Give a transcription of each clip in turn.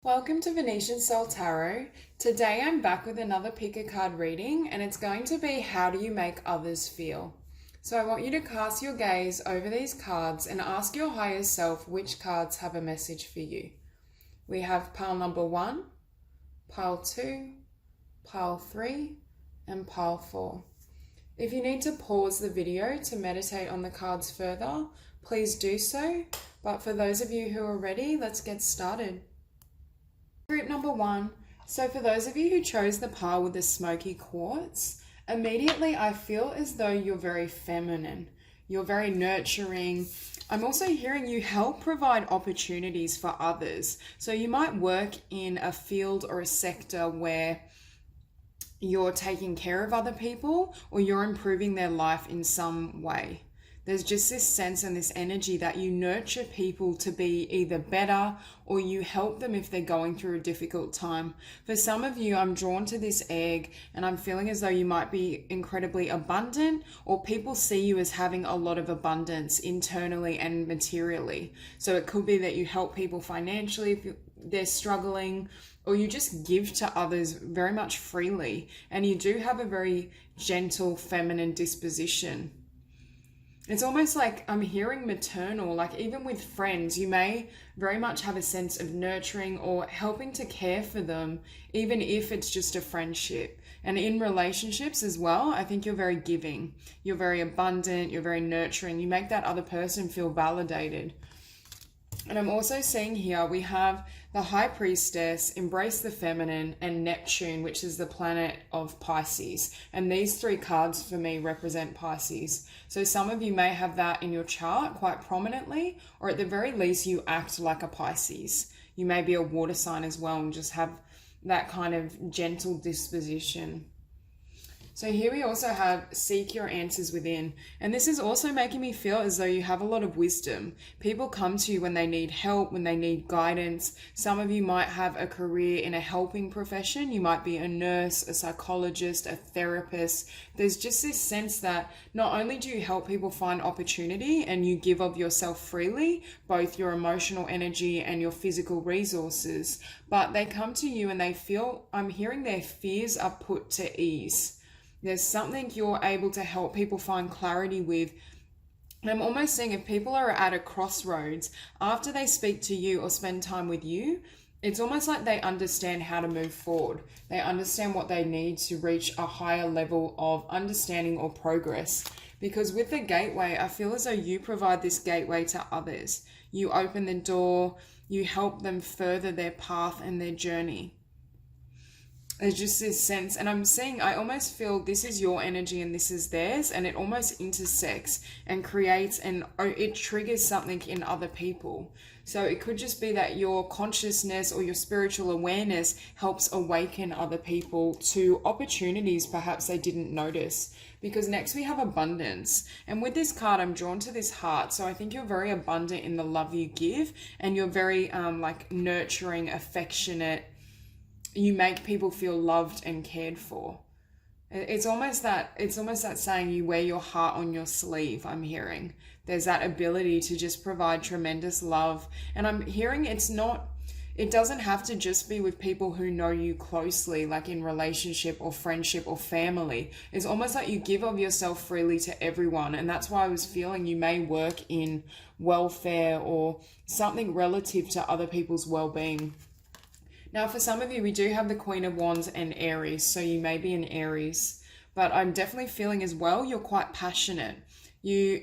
Welcome to Venusian Soul Tarot. Today I'm back with another pick a card reading, and it's going to be how do you make others feel. So I want you to cast your gaze over these cards and ask your higher self which cards have a message for you. We have pile number 1, pile 2, pile 3, and pile 4. If you need to pause the video to meditate on the cards further, please do so. But for those of you who are ready, let's get started. Group number 1. So for those of you who chose the pile with the Smokey quartz, immediately I feel as though you're very feminine. You're very nurturing. I'm also hearing you help provide opportunities for others. So you might work in a field or a sector where you're taking care of other people or you're improving their life in some way. There's just this sense and this energy that you nurture people to be either better or you help them if they're going through a difficult time. For some of you, I'm drawn to this egg and I'm feeling as though you might be incredibly abundant, or people see you as having a lot of abundance internally and materially. So it could be that you help people financially if they're struggling, or you just give to others very much freely. And you do have a very gentle, feminine disposition. It's almost like I'm hearing maternal, like even with friends, you may very much have a sense of nurturing or helping to care for them, even if it's just a friendship. And in relationships as well, I think you're very giving. You're very abundant, you're very nurturing. You make that other person feel validated. And I'm also seeing here we have the High Priestess, Embrace the Feminine, and Neptune, which is the planet of Pisces. And these 3 cards for me represent Pisces. So some of you may have that in your chart quite prominently, or at the very least you act like a Pisces. You may be a water sign as well and just have that kind of gentle disposition. So here we also have seek your answers within. And this is also making me feel as though you have a lot of wisdom. People come to you when they need help, when they need guidance. Some of you might have a career in a helping profession. You might be a nurse, a psychologist, a therapist. There's just this sense that not only do you help people find opportunity and you give of yourself freely, both your emotional energy and your physical resources, but they come to you and they feel, I'm hearing their fears are put to ease. There's something you're able to help people find clarity with. And I'm almost seeing if people are at a crossroads, after they speak to you or spend time with you, it's almost like they understand how to move forward. They understand what they need to reach a higher level of understanding or progress. Because with the gateway, I feel as though you provide this gateway to others. You open the door, you help them further their path and their journey. There's just this sense, and I'm seeing, I almost feel this is your energy and this is theirs, and it almost intersects and creates, and it triggers something in other people. So it could just be that your consciousness or your spiritual awareness helps awaken other people to opportunities perhaps they didn't notice. Because next we have abundance. And with this card, I'm drawn to this heart. So I think you're very abundant in the love you give, and you're very like nurturing, affectionate. You make people feel loved and cared for. It's almost that saying you wear your heart on your sleeve, I'm hearing. There's that ability to just provide tremendous love. And I'm hearing it doesn't have to just be with people who know you closely, like in relationship or friendship or family. It's almost like you give of yourself freely to everyone. And that's why I was feeling you may work in welfare or something relative to other people's well-being. Now, for some of you, we do have the Queen of Wands and Aries, so you may be an Aries, but I'm definitely feeling as well you're quite passionate. You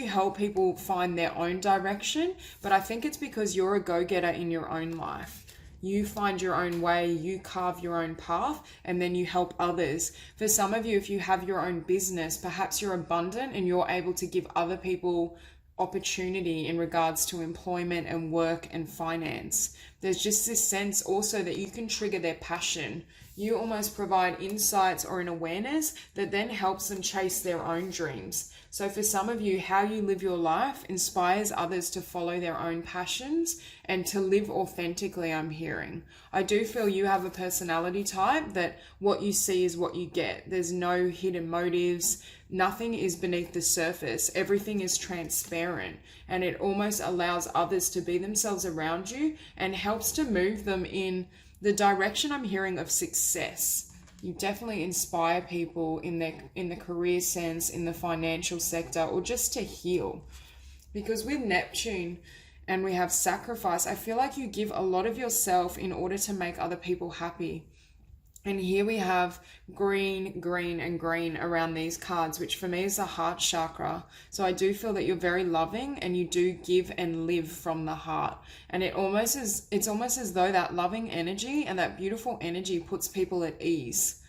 help people find their own direction, but I think it's because you're a go-getter in your own life. You find your own way, you carve your own path, and then you help others. For some of you, if you have your own business, perhaps you're abundant and you're able to give other people opportunity in regards to employment and work and finance. There's just this sense also that you can trigger their passion. You almost provide insights or an awareness that then helps them chase their own dreams. So for some of you, how you live your life inspires others to follow their own passions and to live authentically, I'm hearing. I do feel you have a personality type that what you see is what you get. There's no hidden motives. nothing is beneath the surface. Everything is transparent, and it almost allows others to be themselves around you and helps to move them in the direction I'm hearing of success. You definitely inspire people in the career sense, in the financial sector, or just to heal. Because with Neptune and we have sacrifice, I feel like you give a lot of yourself in order to make other people happy. And here we have green, green, and green around these cards, which for me is the heart chakra. So I do feel that you're very loving and you do give and live from the heart. And it's almost as though that loving energy and that beautiful energy puts people at ease.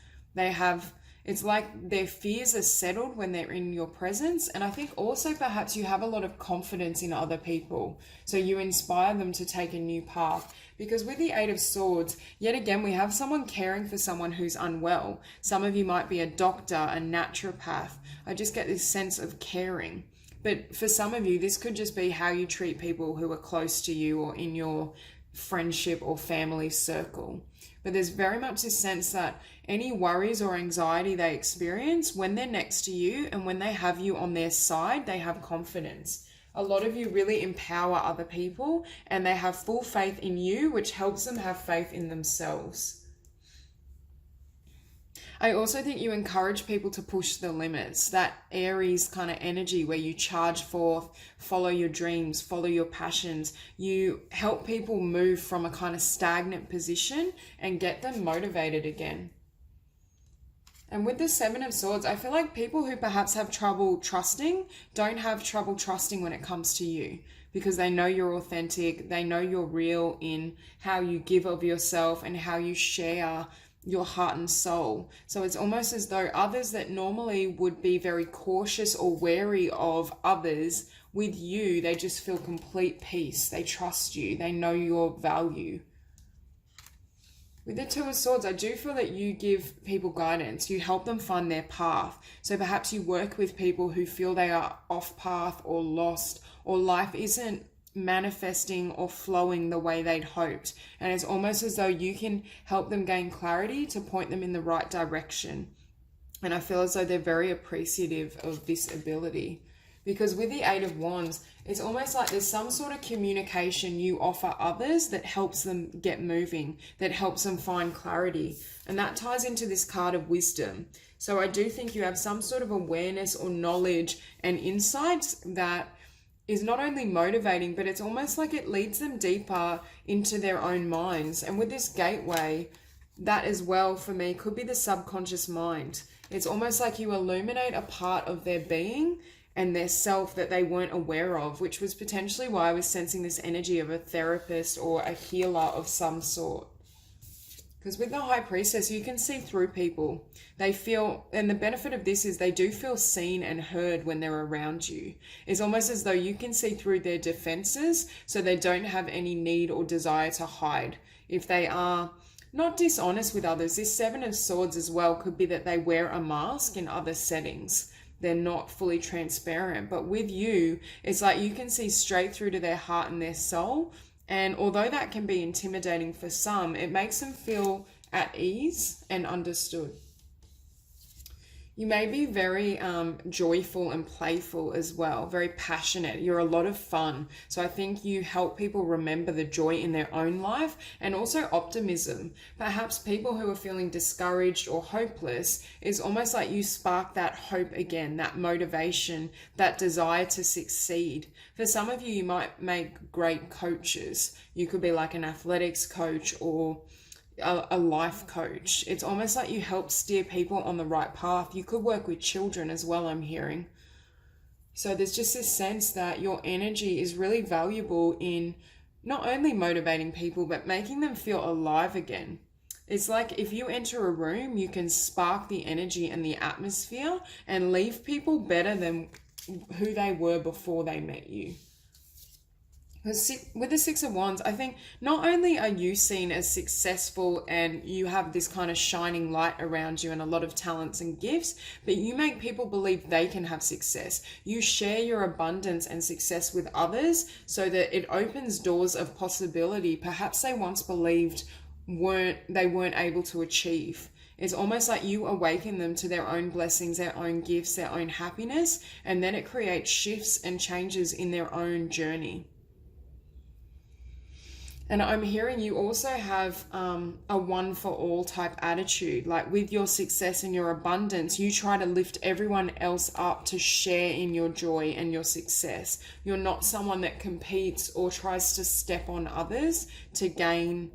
It's like their fears are settled when they're in your presence. And I think also perhaps you have a lot of confidence in other people. So you inspire them to take a new path. Because with the Eight of Swords, yet again, we have someone caring for someone who's unwell. Some of you might be a doctor, a naturopath. I just get this sense of caring. But for some of you, this could just be how you treat people who are close to you or in your friendship or family circle. But there's very much this sense that any worries or anxiety they experience, when they're next to you and when they have you on their side, they have confidence. A lot of you really empower other people and they have full faith in you, which helps them have faith in themselves. I also think you encourage people to push the limits, that Aries kind of energy where you charge forth, follow your dreams, follow your passions. You help people move from a kind of stagnant position and get them motivated again. And with the Seven of Swords, I feel like people who perhaps have trouble trusting don't have trouble trusting when it comes to you, because they know you're authentic, they know you're real in how you give of yourself and how you share your heart and soul. So it's almost as though others that normally would be very cautious or wary of others, with you, they just feel complete peace. They trust you. They know your value. With the Two of Swords, I do feel that you give people guidance. You help them find their path. So perhaps you work with people who feel they are off path or lost, or life isn't manifesting or flowing the way they'd hoped. And it's almost as though you can help them gain clarity to point them in the right direction. And I feel as though they're very appreciative of this ability. Because with the Eight of Wands, it's almost like there's some sort of communication you offer others that helps them get moving, that helps them find clarity. And that ties into this card of wisdom. So I do think you have some sort of awareness or knowledge and insights that is not only motivating, but it's almost like it leads them deeper into their own minds. And with this gateway, that as well for me could be the subconscious mind. It's almost like you illuminate a part of their being and their self that they weren't aware of, which was potentially why I was sensing this energy of a therapist or a healer of some sort. Because with the High Priestess, you can see through people. They feel, and the benefit of this is they do feel seen and heard when they're around you. It's almost as though you can see through their defenses, so they don't have any need or desire to hide. If they are not dishonest with others, this Seven of Swords as well could be that they wear a mask in other settings. They're not fully transparent. But with you, it's like you can see straight through to their heart and their soul. And although that can be intimidating for some, it makes them feel at ease and understood. You may be very joyful and playful as well, very passionate. You're a lot of fun. So I think you help people remember the joy in their own life and also optimism. Perhaps people who are feeling discouraged or hopeless, is almost like you spark that hope again, that motivation, that desire to succeed. For some of you, you might make great coaches. You could be like an athletics coach or a life coach. It's almost like you help steer people on the right path. You could work with children as well, I'm hearing. So there's just this sense that your energy is really valuable in not only motivating people, but making them feel alive again. It's like if you enter a room, you can spark the energy and the atmosphere and leave people better than who they were before they met you. With the Six of Wands, I think not only are you seen as successful and you have this kind of shining light around you and a lot of talents and gifts, but you make people believe they can have success. You share your abundance and success with others so that it opens doors of possibility perhaps they once believed they weren't able to achieve. It's almost like you awaken them to their own blessings, their own gifts, their own happiness, and then it creates shifts and changes in their own journey. And I'm hearing you also have a one for all type attitude. Like with your success and your abundance, you try to lift everyone else up to share in your joy and your success. You're not someone that competes or tries to step on others to gain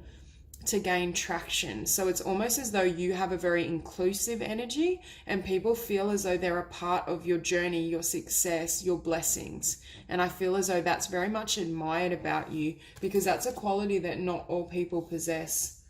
traction. So it's almost as though you have a very inclusive energy and people feel as though they're a part of your journey, your success, your blessings. And I feel as though that's very much admired about you, because that's a quality that not all people possess.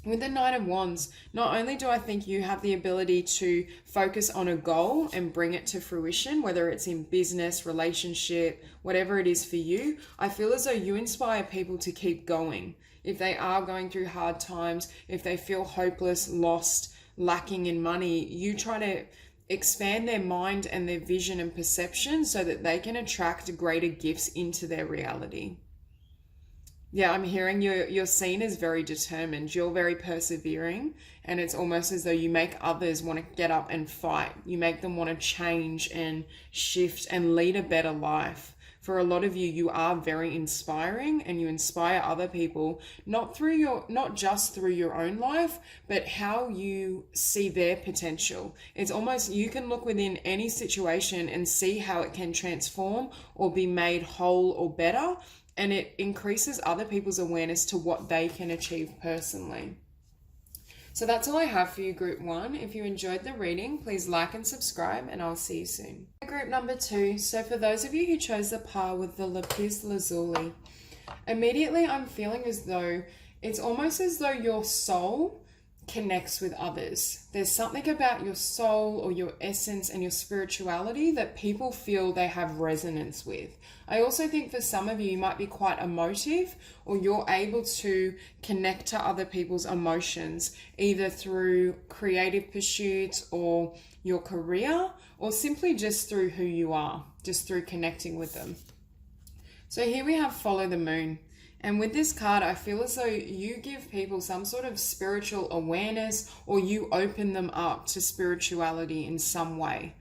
With the Knight of Wands, not only do I think you have the ability to focus on a goal and bring it to fruition, whether it's in business, relationship, whatever it is for you, I feel as though you inspire people to keep going. If they are going through hard times, if they feel hopeless, lost, lacking in money, you try to expand their mind and their vision and perception so that they can attract greater gifts into their reality. Yeah, I'm hearing you're seen as very determined. You're very persevering, and it's almost as though you make others want to get up and fight. You make them want to change and shift and lead a better life. For a lot of you, you are very inspiring, and you inspire other people, not just through your own life, but how you see their potential. It's almost, you can look within any situation and see how it can transform or be made whole or better, and it increases other people's awareness to what they can achieve personally. So that's all I have for you, Group 1. If you enjoyed the reading, please like and subscribe, and I'll see you soon. Group number 2. So for those of you who chose the par with the Lapis Lazuli, immediately I'm feeling as though it's almost as though your soul connects with others. There's something about your soul or your essence and your spirituality that people feel they have resonance with. I also think for some of you, you might be quite emotive, or you're able to connect to other people's emotions, either through creative pursuits or your career, or simply just through who you are, just through connecting with them. So here we have Follow the Moon. And with this card, I feel as though you give people some sort of spiritual awareness, or you open them up to spirituality in some way.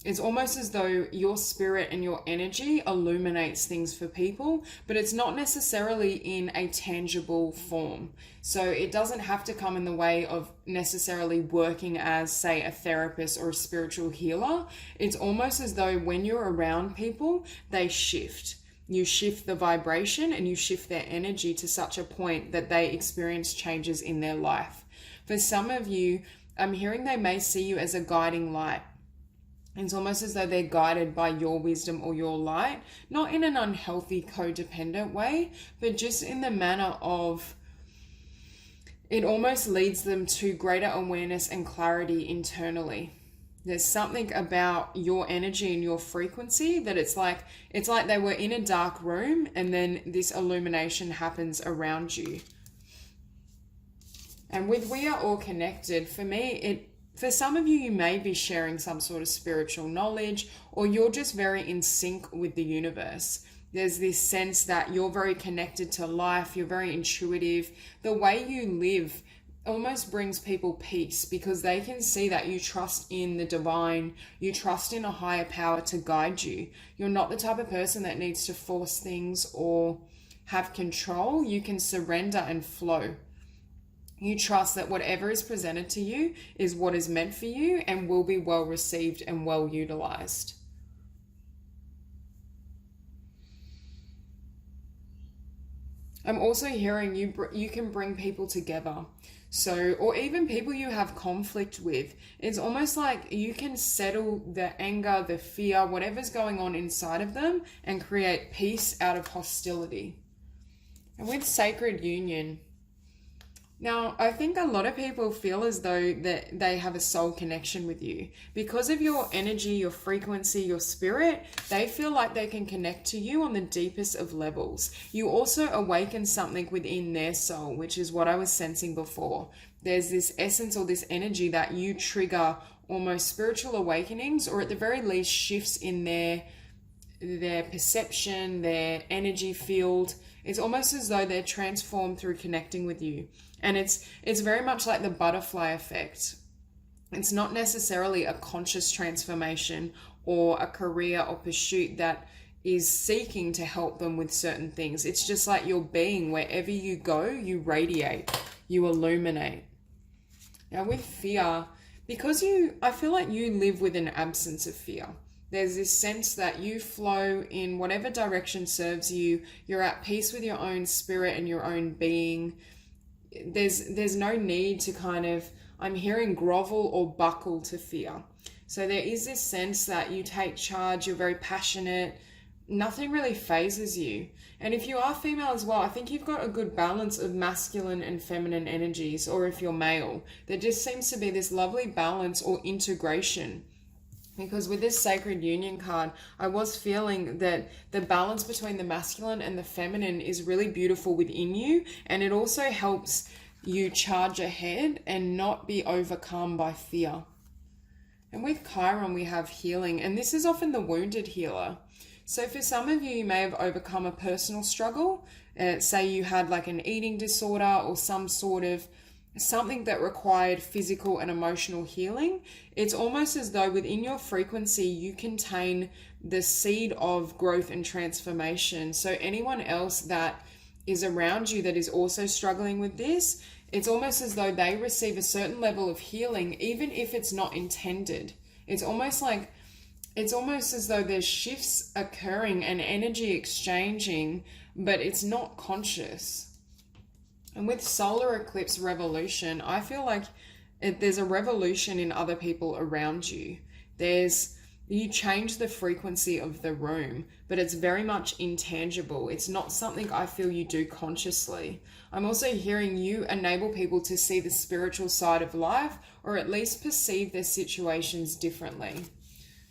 It's almost as though your spirit and your energy illuminates things for people, but it's not necessarily in a tangible form. So it doesn't have to come in the way of necessarily working as, say, a therapist or a spiritual healer. It's almost as though when you're around people, they shift. You shift the vibration and you shift their energy to such a point that they experience changes in their life. For some of you, I'm hearing they may see you as a guiding light. It's almost as though they're guided by your wisdom or your light, not in an unhealthy, codependent way, but just in the manner of it almost leads them to greater awareness and clarity internally. There's something about your energy and your frequency that it's like they were in a dark room and then this illumination happens around you. And with We Are All Connected, for some of you, you may be sharing some sort of spiritual knowledge, or you're just very in sync with the universe. There's this sense that you're very connected to life, you're very intuitive. The way you live almost brings people peace, because they can see that you trust in the divine, you trust in a higher power to guide you. You're not the type of person that needs to force things or have control. You can surrender and flow. You trust that whatever is presented to you is what is meant for you and will be well received and well utilized. I'm also hearing you can bring people together. So, or even people you have conflict with. It's almost like you can settle the anger, the fear, whatever's going on inside of them, and create peace out of hostility. And with Sacred Union, now, I think a lot of people feel as though that they have a soul connection with you. Because of your energy, your frequency, your spirit, they feel like they can connect to you on the deepest of levels. You also awaken something within their soul, which is what I was sensing before. There's this essence or this energy that you trigger almost spiritual awakenings, or at the very least shifts in their perception, their energy field. It's almost as though they're transformed through connecting with you. And it's very much like the butterfly effect. It's not necessarily a conscious transformation or a career or pursuit that is seeking to help them with certain things. It's just like your being, wherever you go, you radiate, you illuminate. Now with fear, because I feel like you live with an absence of fear. There's this sense that you flow in whatever direction serves you. You're at peace with your own spirit and your own being. There's no need to kind of, I'm hearing, grovel or buckle to fear. So there is this sense that you take charge, you're very passionate, nothing really phases you. And if you are female as well, I think you've got a good balance of masculine and feminine energies, or if you're male, there just seems to be this lovely balance or integration. Because with this Sacred Union card, I was feeling that the balance between the masculine and the feminine is really beautiful within you, and it also helps you charge ahead and not be overcome by fear. And with Chiron, we have healing, and this is often the wounded healer. So for some of you, you may have overcome a personal struggle. Say you had like an eating disorder or some sort of something that required physical and emotional healing. It's almost as though within your frequency, you contain the seed of growth and transformation. So anyone else that is around you that is also struggling with this, it's almost as though they receive a certain level of healing, even if it's not intended. It's almost as though there's shifts occurring and energy exchanging, but it's not conscious. And with solar eclipse revolution, I feel like there's a revolution in other people around you. You change the frequency of the room, but it's very much intangible. It's not something I feel you do consciously. I'm also hearing you enable people to see the spiritual side of life, or at least perceive their situations differently.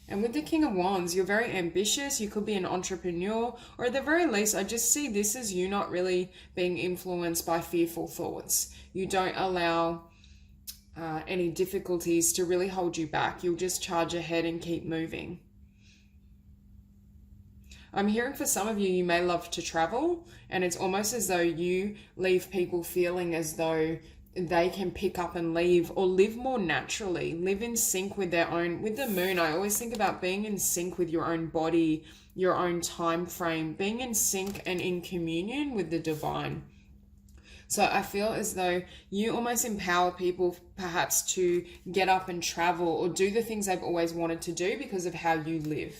And with the King of Wands, you're very ambitious. You could be an entrepreneur, or at the very least, I just see this as you not really being influenced by fearful thoughts. You don't allow any difficulties to really hold you back. You'll just charge ahead and keep moving. I'm hearing for some of you, you may love to travel, and it's almost as though you leave people feeling as though they can pick up and leave, or live more naturally, live in sync with their own. With the moon, I always think about being in sync with your own body, your own time frame, being in sync and in communion with the divine. So I feel as though you almost empower people perhaps to get up and travel or do the things they've always wanted to do because of how you live.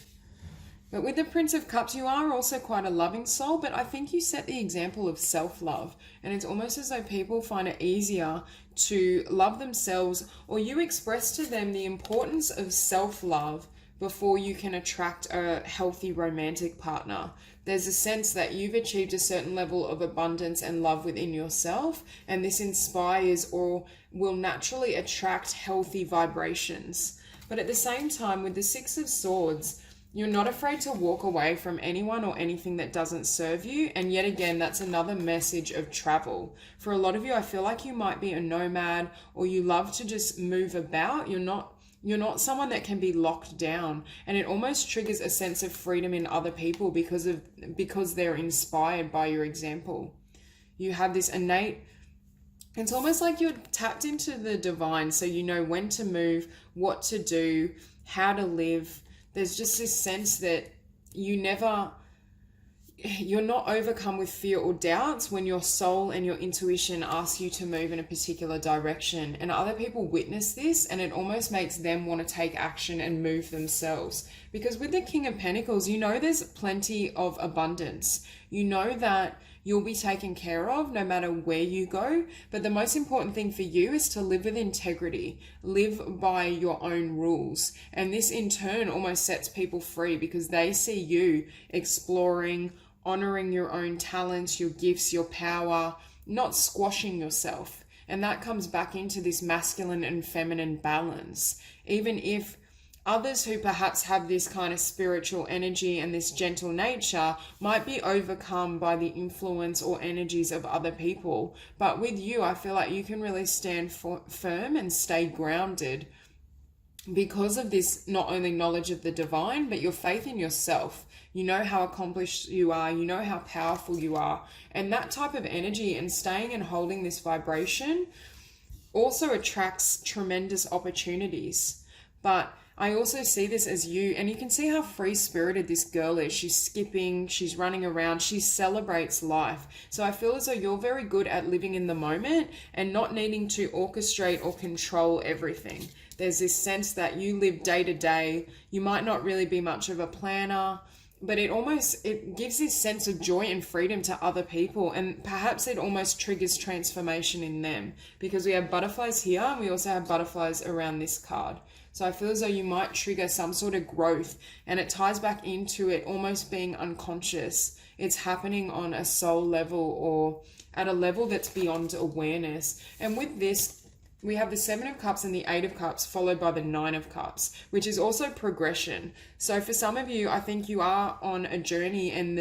But with the Prince of Cups, you are also quite a loving soul, but I think you set the example of self-love. And it's almost as though people find it easier to love themselves, or you express to them the importance of self-love before you can attract a healthy romantic partner. There's a sense that you've achieved a certain level of abundance and love within yourself, and this inspires or will naturally attract healthy vibrations. But at the same time, with the Six of Swords, you're not afraid to walk away from anyone or anything that doesn't serve you. And yet again, that's another message of travel. For a lot of you, I feel like you might be a nomad, or you love to just move about. You're not someone that can be locked down, and it almost triggers a sense of freedom in other people because they're inspired by your example. You have this innate, it's almost like you're tapped into the divine, so you know when to move, what to do, how to live. There's just this sense that you're not overcome with fear or doubts when your soul and your intuition ask you to move in a particular direction. And other people witness this, and it almost makes them want to take action and move themselves. Because with the King of Pentacles, you know there's plenty of abundance. You know that you'll be taken care of no matter where you go. But the most important thing for you is to live with integrity, live by your own rules. And this in turn almost sets people free because they see you exploring, honoring your own talents, your gifts, your power, not squashing yourself. And that comes back into this masculine and feminine balance. Even if others who perhaps have this kind of spiritual energy and this gentle nature might be overcome by the influence or energies of other people. But with you, I feel like you can really stand firm and stay grounded because of this not only knowledge of the divine, but your faith in yourself. you know how accomplished you are, you know how powerful you are. And that type of energy and staying and holding this vibration also attracts tremendous opportunities. But I also see this as you, and you can see how free-spirited this girl is. She's skipping, she's running around, she celebrates life. So I feel as though you're very good at living in the moment and not needing to orchestrate or control everything. There's this sense that you live day to day. You might not really be much of a planner, but it gives this sense of joy and freedom to other people, and perhaps it almost triggers transformation in them, because we have butterflies here and we also have butterflies around this card. So I feel as though you might trigger some sort of growth, and it ties back into it almost being unconscious. It's happening on a soul level or at a level that's beyond awareness. And with this, we have the 7 of Cups and the 8 of Cups followed by the 9 of Cups, which is also progression. So for some of you, I think you are on a journey, and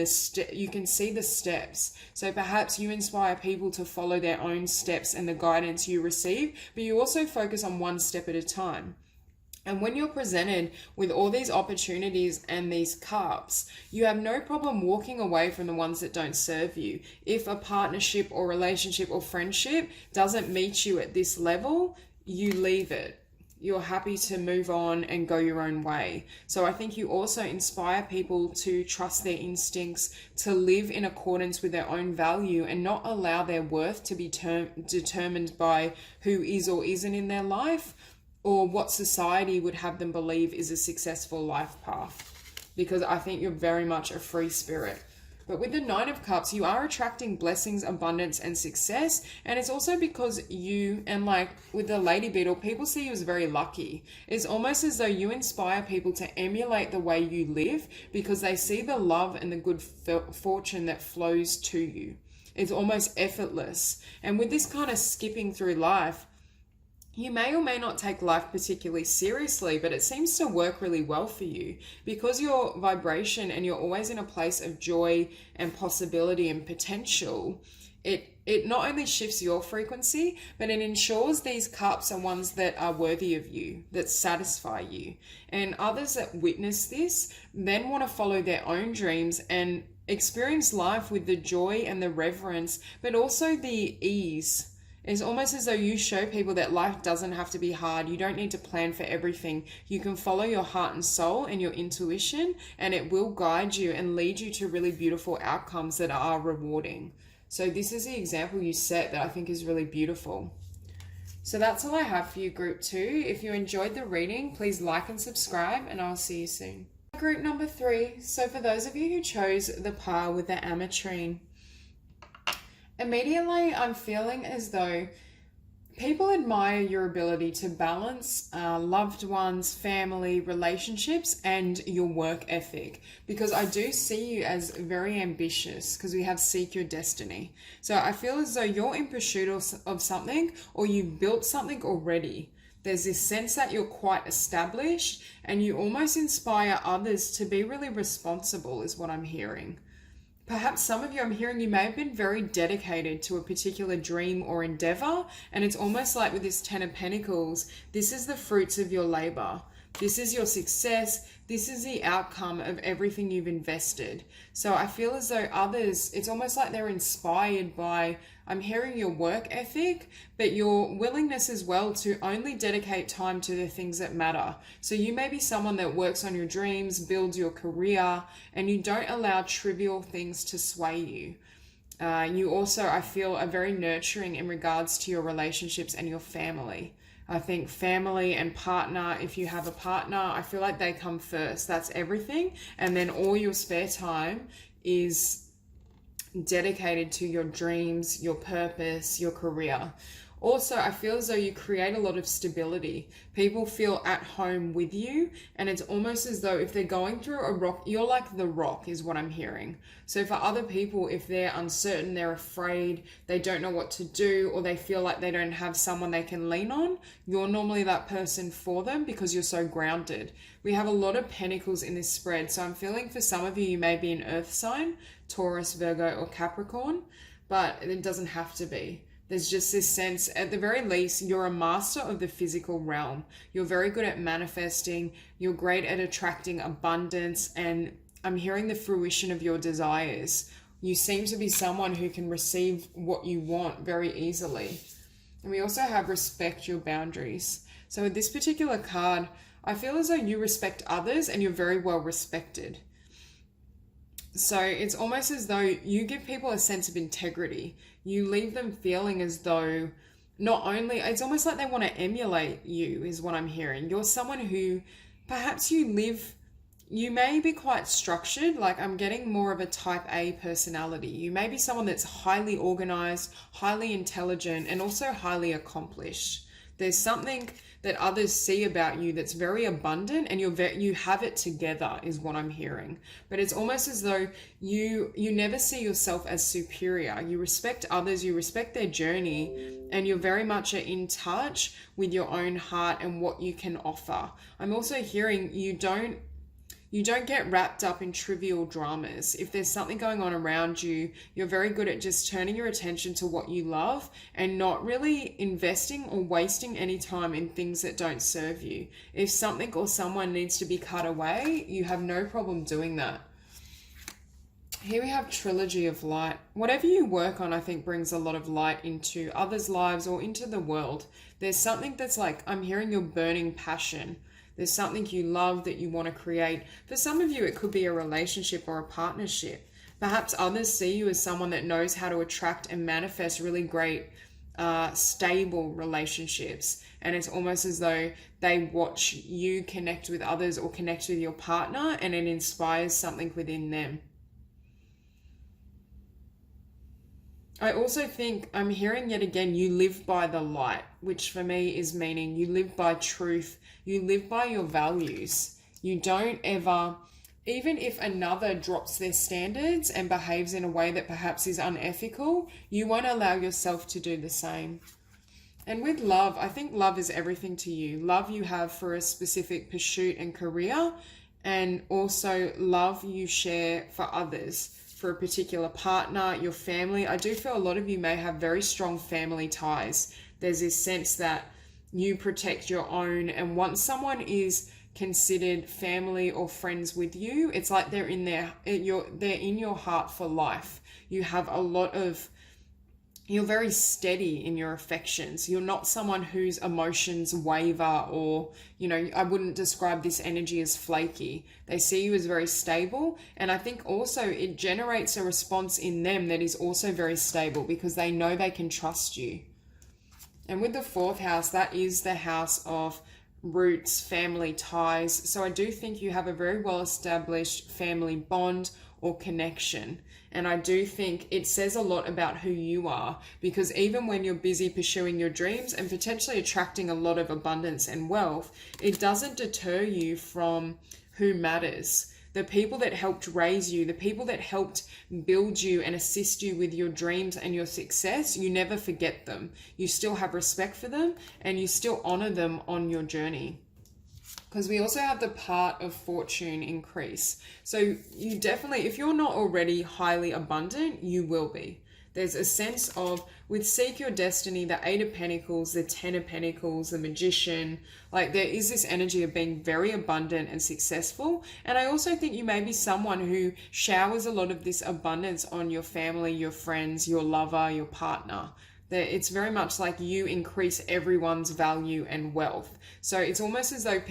you can see the steps. So perhaps you inspire people to follow their own steps and the guidance you receive, but you also focus on one step at a time. And when you're presented with all these opportunities and these cups, you have no problem walking away from the ones that don't serve you. If a partnership or relationship or friendship doesn't meet you at this level, you leave it. You're happy to move on and go your own way. So I think you also inspire people to trust their instincts, to live in accordance with their own value, and not allow their worth to be determined by who is or isn't in their life, or what society would have them believe is a successful life path, because I think you're very much a free spirit. But with the 9 of Cups, you are attracting blessings, abundance, and success. And it's also because you, and like with the Lady Beetle, people see you as very lucky. It's almost as though you inspire people to emulate the way you live, because they see the love and the good fortune that flows to you. It's almost effortless. And with this kind of skipping through life, you may or may not take life particularly seriously, but it seems to work really well for you, because your vibration and you're always in a place of joy and possibility and potential. It not only shifts your frequency, but it ensures these cups are ones that are worthy of you, that satisfy you. And others that witness this then want to follow their own dreams and experience life with the joy and the reverence, but also the ease. It's almost as though you show people that life doesn't have to be hard. You don't need to plan for everything. You can follow your heart and soul and your intuition, and it will guide you and lead you to really beautiful outcomes that are rewarding. So this is the example you set that I think is really beautiful. So that's all I have for you, Group 2. If you enjoyed the reading, please like and subscribe, and I'll see you soon. Group number 3. So for those of you who chose the par with the Ametrine, immediately I'm feeling as though people admire your ability to balance loved ones, family, relationships, and your work ethic, because I do see you as very ambitious, because we have seek your destiny. So I feel as though you're in pursuit of something, or you've built something already. There's this sense that you're quite established, and you almost inspire others to be really responsible, is what I'm hearing. Perhaps some of you, I'm hearing you may have been very dedicated to a particular dream or endeavor, and it's almost like with this 10 of Pentacles, this is the fruits of your labor. This is your success. This is the outcome of everything you've invested. So I feel as though others, it's almost like they're inspired by, I'm hearing your work ethic, but your willingness as well to only dedicate time to the things that matter. So you may be someone that works on your dreams, builds your career, and you don't allow trivial things to sway you. You also, I feel, are very nurturing in regards to your relationships and your family. I think family and partner, if you have a partner, I feel like they come first. That's everything. And then all your spare time is dedicated to your dreams, your purpose, your career. Also, I feel as though you create a lot of stability. People feel at home with you, and it's almost as though if they're going through a rock, you're like the rock, is what I'm hearing. So for other people, if they're uncertain, they're afraid, they don't know what to do, or they feel like they don't have someone they can lean on, you're normally that person for them because you're so grounded. We have a lot of pentacles in this spread, so I'm feeling for some of you, you may be an earth sign, Taurus, Virgo, or Capricorn, but it doesn't have to be. There's just this sense, at the very least, you're a master of the physical realm. You're very good at manifesting. You're great at attracting abundance and I'm hearing the fruition of your desires. You seem to be someone who can receive what you want very easily. And we also have respect your boundaries. So with this particular card, I feel as though you respect others and you're very well respected. So it's almost as though you give people a sense of integrity. You leave them feeling as though not only, it's almost like they want to emulate you is what I'm hearing. You're someone who perhaps you may be quite structured. Like I'm getting more of a type A personality. You may be someone that's highly organized, highly intelligent, and also highly accomplished. There's something that others see about you that's very abundant, and you have it together is what I'm hearing. But it's almost as though you never see yourself as superior. You respect others, you respect their journey, and you're very much in touch with your own heart and what you can offer. I'm also hearing you don't get wrapped up in trivial dramas. If there's something going on around you, you're very good at just turning your attention to what you love and not really investing or wasting any time in things that don't serve you. If something or someone needs to be cut away, you have no problem doing that. Here we have Trilogy of Light. Whatever you work on, I think, brings a lot of light into others' lives or into the world. There's something that's like, I'm hearing your burning passion. There's something you love that you want to create. For some of you, it could be a relationship or a partnership. Perhaps others see you as someone that knows how to attract and manifest really great, stable relationships. And it's almost as though they watch you connect with others or connect with your partner, and it inspires something within them. I also think I'm hearing yet again, you live by the light, which for me is meaning you live by truth. You live by your values. You don't ever, even if another drops their standards and behaves in a way that perhaps is unethical, you won't allow yourself to do the same. And with love, I think love is everything to you. Love you have for a specific pursuit and career, and also love you share for others. For a particular partner, your family. I do feel a lot of you may have very strong family ties. There's this sense that you protect your own, and once someone is considered family or friends with you, it's like they're in your heart for life. You have a lot of, you're very steady in your affections. You're not someone whose emotions waver, or, I wouldn't describe this energy as flaky. They see you as very stable. And I think also it generates a response in them that is also very stable because they know they can trust you. And with the fourth house, that is the house of roots, family ties. So I do think you have a very well-established family bond or connection. And I do think it says a lot about who you are, because even when you're busy pursuing your dreams and potentially attracting a lot of abundance and wealth, it doesn't deter you from who matters. The people that helped raise you, the people that helped build you and assist you with your dreams and your success, you never forget them. You still have respect for them and you still honor them on your journey. Because we also have the part of fortune increase. So you definitely, if you're not already highly abundant, you will be. There's a sense of, with Seek Your Destiny, the 8 of Pentacles, the 10 of Pentacles, the Magician, like there is this energy of being very abundant and successful. And I also think you may be someone who showers a lot of this abundance on your family, your friends, your lover, your partner. That it's very much like you increase everyone's value and wealth. So it's almost as though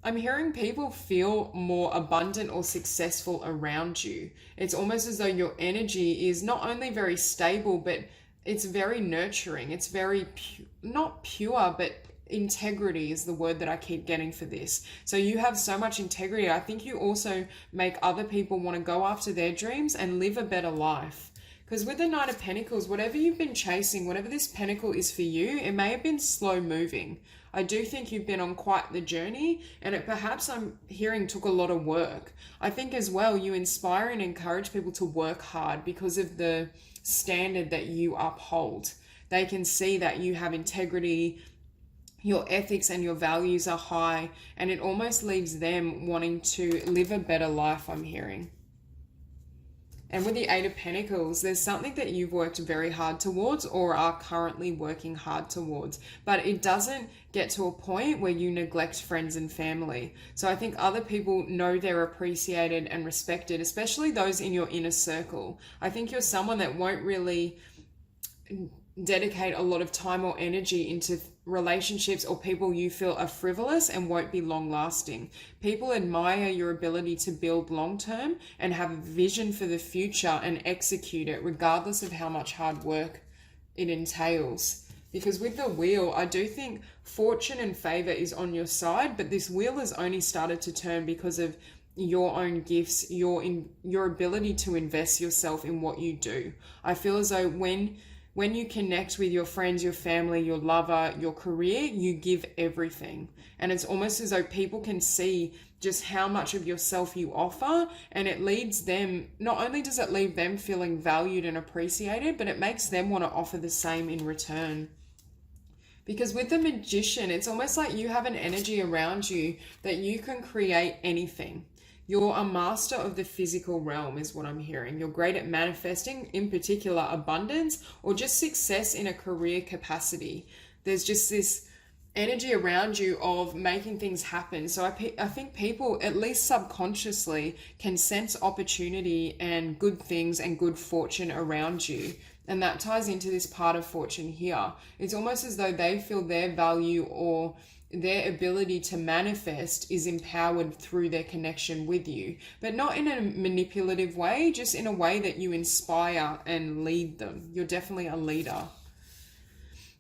I'm hearing people feel more abundant or successful around you. It's almost as though your energy is not only very stable, but it's very nurturing. It's very, not pure, but integrity is the word that I keep getting for this. So you have so much integrity. I think you also make other people want to go after their dreams and live a better life. Because with the Knight of Pentacles, whatever you've been chasing, whatever this pentacle is for you, it may have been slow moving. I do think you've been on quite the journey, and it perhaps, I'm hearing, took a lot of work. I think as well, you inspire and encourage people to work hard because of the standard that you uphold. They can see that you have integrity, your ethics and your values are high, and it almost leaves them wanting to live a better life, I'm hearing. And with the Eight of Pentacles, there's something that you've worked very hard towards or are currently working hard towards, but it doesn't get to a point where you neglect friends and family. So I think other people know they're appreciated and respected, especially those in your inner circle. I think you're someone that won't really dedicate a lot of time or energy into relationships or people you feel are frivolous and won't be long lasting. People admire your ability to build long term and have a vision for the future and execute it regardless of how much hard work it entails. Because with the wheel, I do think fortune and favor is on your side, but this wheel has only started to turn because of your own gifts, your ability to invest yourself in what you do. I feel as though when you connect with your friends, your family, your lover, your career, you give everything. And it's almost as though people can see just how much of yourself you offer, and it leads them, not only does it leave them feeling valued and appreciated, but it makes them want to offer the same in return. Because with the Magician, it's almost like you have an energy around you that you can create anything. You're a master of the physical realm is what I'm hearing. You're great at manifesting, in particular, abundance or just success in a career capacity. There's just this energy around you of making things happen. So I think people, at least subconsciously, can sense opportunity and good things and good fortune around you. And that ties into this part of fortune here. It's almost as though they feel their value or their ability to manifest is empowered through their connection with you, but not in a manipulative way, just in a way that you inspire and lead them. You're definitely a leader.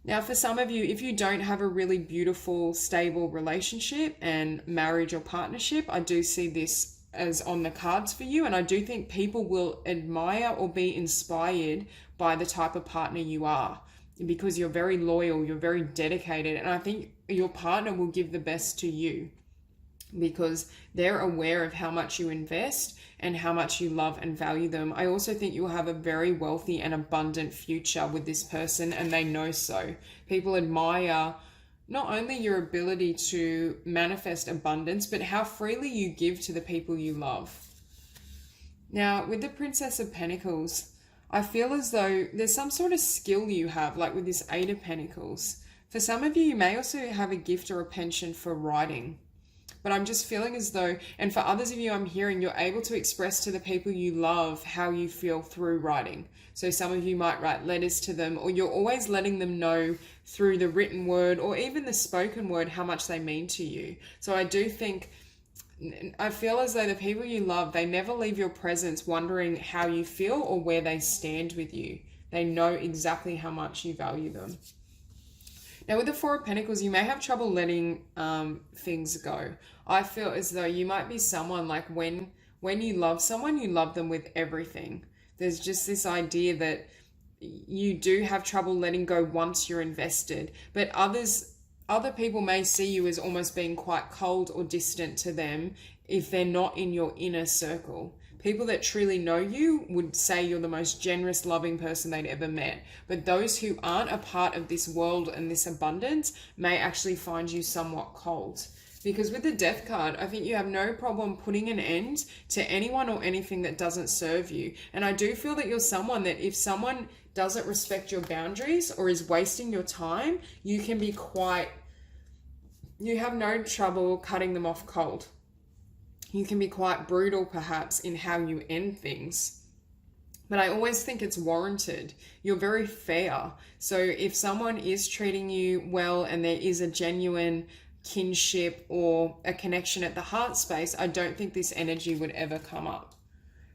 Now, for some of you, if you don't have a really beautiful, stable relationship and marriage or partnership, I do see this as on the cards for you. And I do think people will admire or be inspired by the type of partner you are, because you're very loyal, you're very dedicated. And I think your partner will give the best to you because they're aware of how much you invest and how much you love and value them. I also think you'll have a very wealthy and abundant future with this person, and they know so. People admire not only your ability to manifest abundance, but how freely you give to the people you love. Now, with the Princess of Pentacles, I feel as though there's some sort of skill you have, like with this Eight of Pentacles. For some of you, you may also have a gift or a penchant for writing. But I'm just feeling as though, and for others of you, I'm hearing you're able to express to the people you love how you feel through writing. So some of you might write letters to them, or you're always letting them know through the written word or even the spoken word how much they mean to you. So I do think, I feel as though the people you love, they never leave your presence wondering how you feel or where they stand with you. They know exactly how much you value them. Now, with the Four of Pentacles, you may have trouble letting things go. I feel as though you might be someone like when you love someone, you love them with everything. There's just this idea that you do have trouble letting go once you're invested, but other people may see you as almost being quite cold or distant to them if they're not in your inner circle. People that truly know you would say you're the most generous, loving person they'd ever met. But those who aren't a part of this world and this abundance may actually find you somewhat cold. Because with the Death card, I think you have no problem putting an end to anyone or anything that doesn't serve you. And I do feel that you're someone that if someone doesn't respect your boundaries or is wasting your time, you can be you have no trouble cutting them off cold. You can be quite brutal perhaps in how you end things. But I always think it's warranted. You're very fair. So if someone is treating you well and there is a genuine kinship or a connection at the heart space, I don't think this energy would ever come up.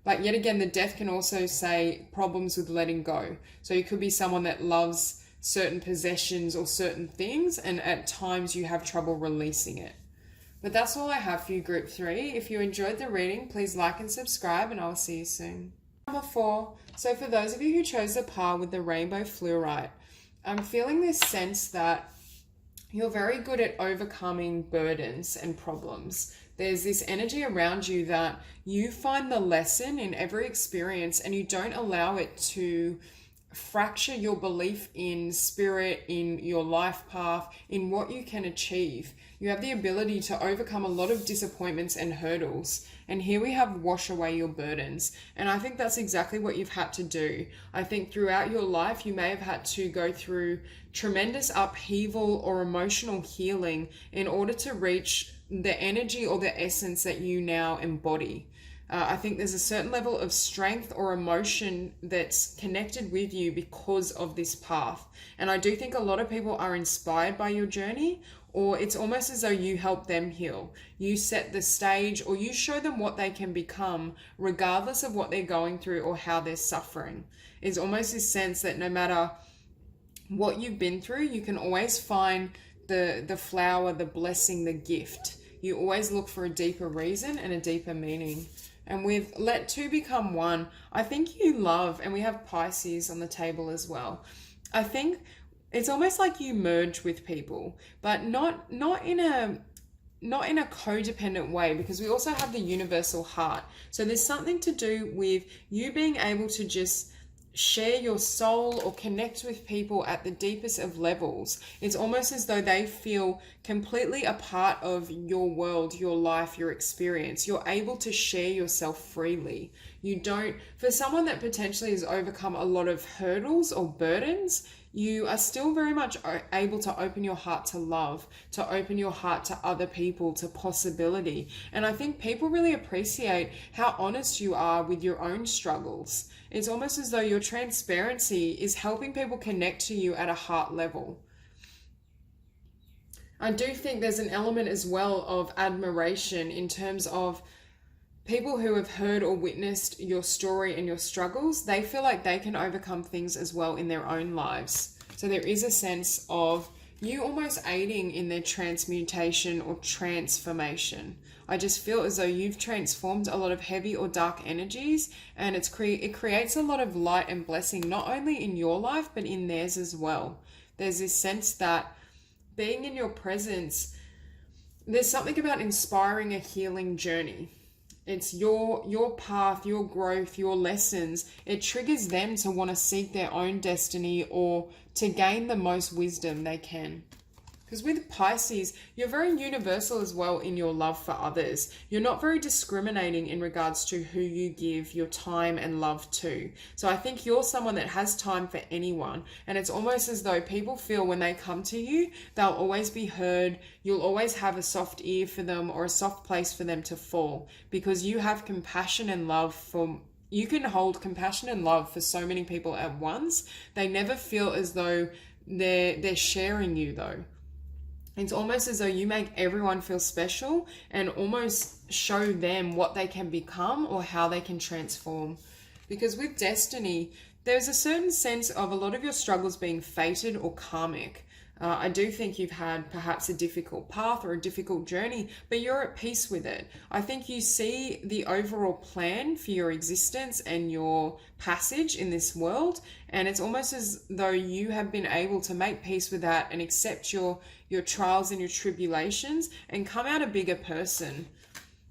But yet again, the Death can also say problems with letting go. So you could be someone that loves certain possessions or certain things, and at times you have trouble releasing it. But that's all I have for you, Group 3. If you enjoyed the reading, please like and subscribe, and I'll see you soon. Number 4. So for those of you who chose the par with the rainbow fluorite, I'm feeling this sense that you're very good at overcoming burdens and problems. There's this energy around you that you find the lesson in every experience and you don't allow it to fracture your belief in spirit, in your life path, in what you can achieve. You have the ability to overcome a lot of disappointments and hurdles. And here we have wash away your burdens. And I think that's exactly what you've had to do. I think throughout your life, you may have had to go through tremendous upheaval or emotional healing in order to reach the energy or the essence that you now embody. I think there's a certain level of strength or emotion that's connected with you because of this path. And I do think a lot of people are inspired by your journey, or it's almost as though you help them heal. You set the stage, or you show them what they can become regardless of what they're going through or how they're suffering. It's almost this sense that no matter what you've been through, you can always find the flower, the blessing, the gift. You always look for a deeper reason and a deeper meaning. And with let two become one, I think you love, and we have Pisces on the table as well. I think it's almost like you merge with people, but not in a codependent way, because we also have the universal heart. So there's something to do with you being able to just share your soul or connect with people at the deepest of levels. It's almost as though they feel completely a part of your world, your life, your experience. You're able to share yourself freely. You don't, for someone that potentially has overcome a lot of hurdles or burdens, you are still very much able to open your heart to love, to open your heart to other people, to possibility. And I think people really appreciate how honest you are with your own struggles. It's almost as though your transparency is helping people connect to you at a heart level. I do think there's an element as well of admiration in terms of people who have heard or witnessed your story and your struggles. They feel like they can overcome things as well in their own lives. So there is a sense of you almost aiding in their transmutation or transformation. I just feel as though you've transformed a lot of heavy or dark energies, and it creates a lot of light and blessing, not only in your life, but in theirs as well. There's this sense that being in your presence, there's something about inspiring a healing journey. It's your path, your growth, your lessons. It triggers them to want to seek their own destiny or to gain the most wisdom they can. Because with Pisces, you're very universal as well in your love for others. You're not very discriminating in regards to who you give your time and love to. So I think you're someone that has time for anyone. And it's almost as though people feel when they come to you, they'll always be heard. You'll always have a soft ear for them or a soft place for them to fall. Because you have compassion and love for you can hold compassion and love for so many people at once. They never feel as though they're sharing you though. It's almost as though you make everyone feel special and almost show them what they can become or how they can transform. Because with destiny, there's a certain sense of a lot of your struggles being fated or karmic. I do think you've had perhaps a difficult path or a difficult journey, but you're at peace with it. I think you see the overall plan for your existence and your passage in this world, and it's almost as though you have been able to make peace with that and accept your trials and your tribulations and come out a bigger person.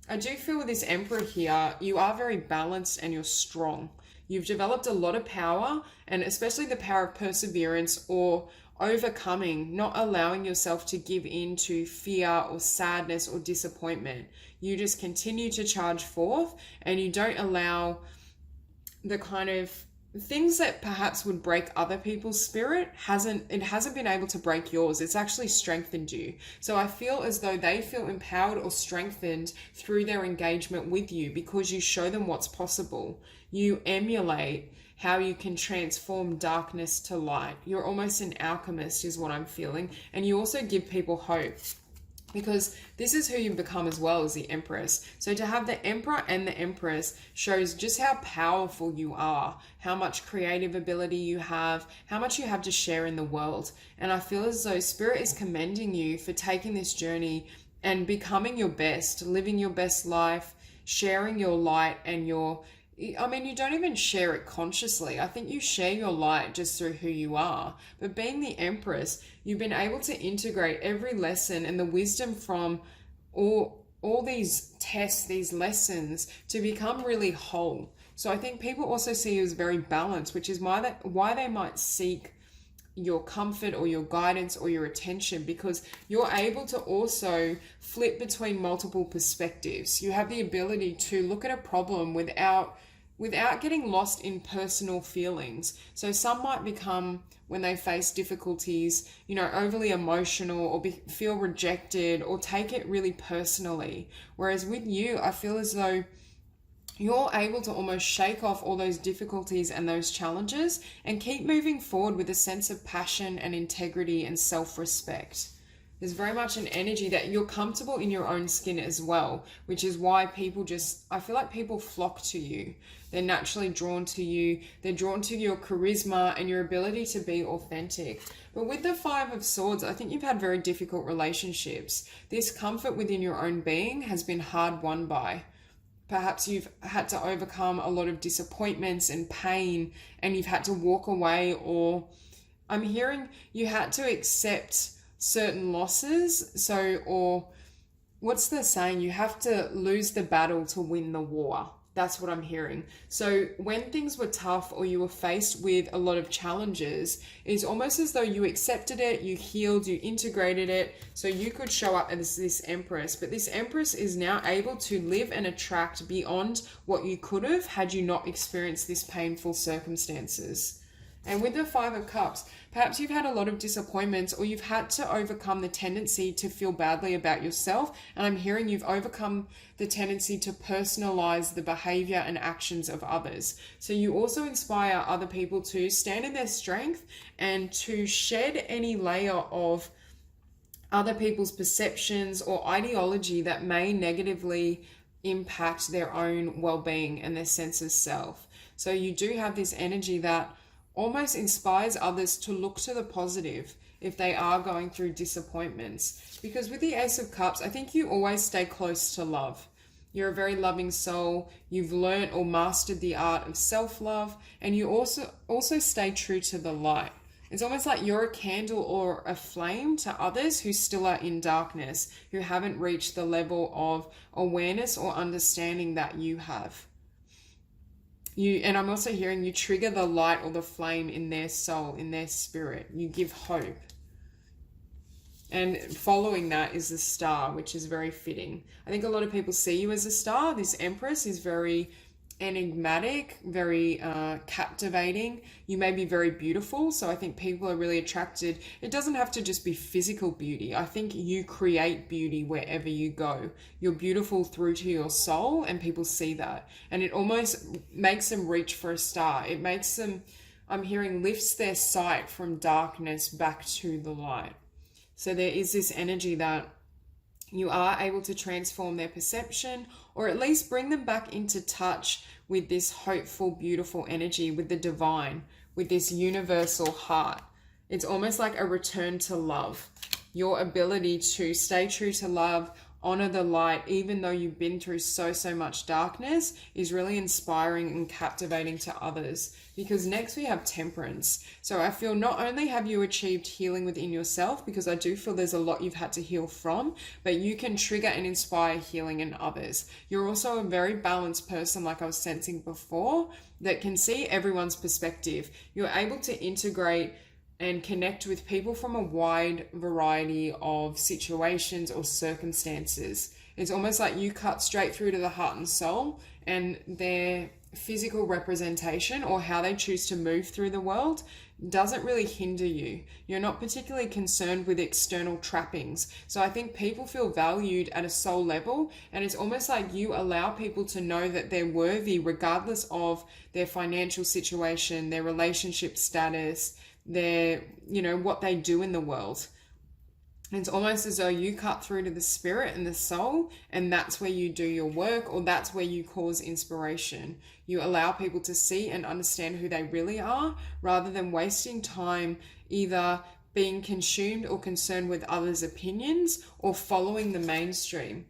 I do feel with this Emperor here, you are very balanced and you're strong. You've developed a lot of power, and especially the power of perseverance or overcoming, not allowing yourself to give in to fear or sadness or disappointment. You just continue to charge forth, and you don't allow the kind of things that perhaps would break other people's spirit. It hasn't been able to break yours. It's actually strengthened you. So I feel as though they feel empowered or strengthened through their engagement with you because you show them what's possible. You emulate how you can transform darkness to light. You're almost an alchemist is what I'm feeling. And you also give people hope, because this is who you become as well as the Empress. So to have the Emperor and the Empress shows just how powerful you are, how much creative ability you have, how much you have to share in the world. And I feel as though Spirit is commending you for taking this journey and becoming your best, living your best life, sharing your light and you don't even share it consciously. I think you share your light just through who you are. But being the Empress, you've been able to integrate every lesson and the wisdom from all these tests, these lessons, to become really whole. So I think people also see you as very balanced, which is why they might seek your comfort or your guidance or your attention, because you're able to also flip between multiple perspectives. You have the ability to look at a problem without getting lost in personal feelings. So some might become, when they face difficulties, overly emotional or feel rejected or take it really personally. Whereas with you, I feel as though you're able to almost shake off all those difficulties and those challenges and keep moving forward with a sense of passion and integrity and self-respect. There's very much an energy that you're comfortable in your own skin as well, which is why I feel like people flock to you. They're naturally drawn to you. They're drawn to your charisma and your ability to be authentic. But with the Five of Swords, I think you've had very difficult relationships. This comfort within your own being has been hard won by. Perhaps you've had to overcome a lot of disappointments and pain, and you've had to walk away, or I'm hearing you had to accept certain losses. Or what's the saying? You have to lose the battle to win the war. That's what I'm hearing. So when things were tough or you were faced with a lot of challenges, it's almost as though you accepted it, you healed, you integrated it, so you could show up as this Empress. But this Empress is now able to live and attract beyond what you could have had you not experienced these painful circumstances. And with the Five of Cups, perhaps you've had a lot of disappointments, or you've had to overcome the tendency to feel badly about yourself. And I'm hearing you've overcome the tendency to personalize the behavior and actions of others. So you also inspire other people to stand in their strength and to shed any layer of other people's perceptions or ideology that may negatively impact their own well-being and their sense of self. So you do have this energy that almost inspires others to look to the positive if they are going through disappointments. Because with the Ace of Cups, I think you always stay close to love. You're a very loving soul. You've learned or mastered the art of self-love, and you also stay true to the light. It's almost like you're a candle or a flame to others who still are in darkness, who haven't reached the level of awareness or understanding that you have. And I'm also hearing you trigger the light or the flame in their soul, in their spirit. You give hope. And following that is the star, which is very fitting. I think a lot of people see you as a star. This Empress is very enigmatic, very captivating. You may be very beautiful, so I think people are really attracted. It doesn't have to just be physical beauty. I think you create beauty wherever you go. You're beautiful through to your soul, and people see that. And it almost makes them reach for a star. It makes them, I'm hearing, lifts their sight from darkness back to the light. So there is this energy that you are able to transform their perception, or at least bring them back into touch with this hopeful, beautiful energy, with the divine, with this universal heart. It's almost like a return to love. Your ability to stay true to love, honor the light, even though you've been through so much darkness, is really inspiring and captivating to others. Because next we have Temperance. So I feel not only have you achieved healing within yourself, because I do feel there's a lot you've had to heal from, but you can trigger and inspire healing in others. You're also a very balanced person, like I was sensing before, that can see everyone's perspective. You're able to integrate and connect with people from a wide variety of situations or circumstances. It's almost like you cut straight through to the heart and soul, and their physical representation or how they choose to move through the world doesn't really hinder you. You're not particularly concerned with external trappings. So I think people feel valued at a soul level, and it's almost like you allow people to know that they're worthy regardless of their financial situation, their relationship status, their, what they do in the world. It's almost as though you cut through to the spirit and the soul, and that's where you do your work, or that's where you cause inspiration. You allow people to see and understand who they really are, rather than wasting time either being consumed or concerned with others' opinions or following the mainstream.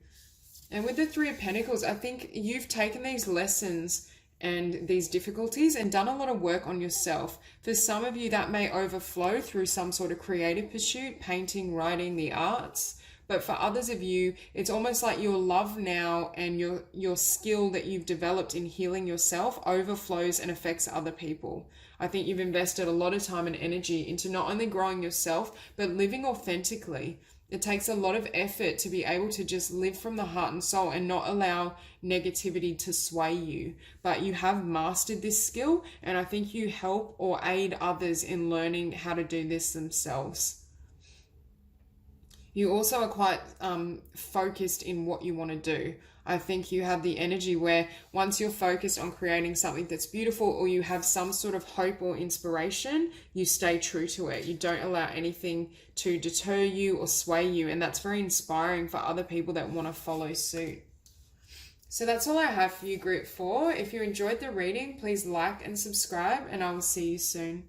And with the Three of Pentacles, I think you've taken these lessons and these difficulties and done a lot of work on yourself. For some of you, that may overflow through some sort of creative pursuit, painting, writing, the arts. But for others of you, it's almost like your love now and your skill that you've developed in healing yourself overflows and affects other people. I think you've invested a lot of time and energy into not only growing yourself, but living authentically. It takes a lot of effort to be able to just live from the heart and soul and not allow negativity to sway you. But you have mastered this skill, and I think you help or aid others in learning how to do this themselves. You also are quite focused in what you want to do. I think you have the energy where once you're focused on creating something that's beautiful, or you have some sort of hope or inspiration, you stay true to it. You don't allow anything to deter you or sway you. And that's very inspiring for other people that want to follow suit. So that's all I have for you, Group 4. If you enjoyed the reading, please like and subscribe, and I will see you soon.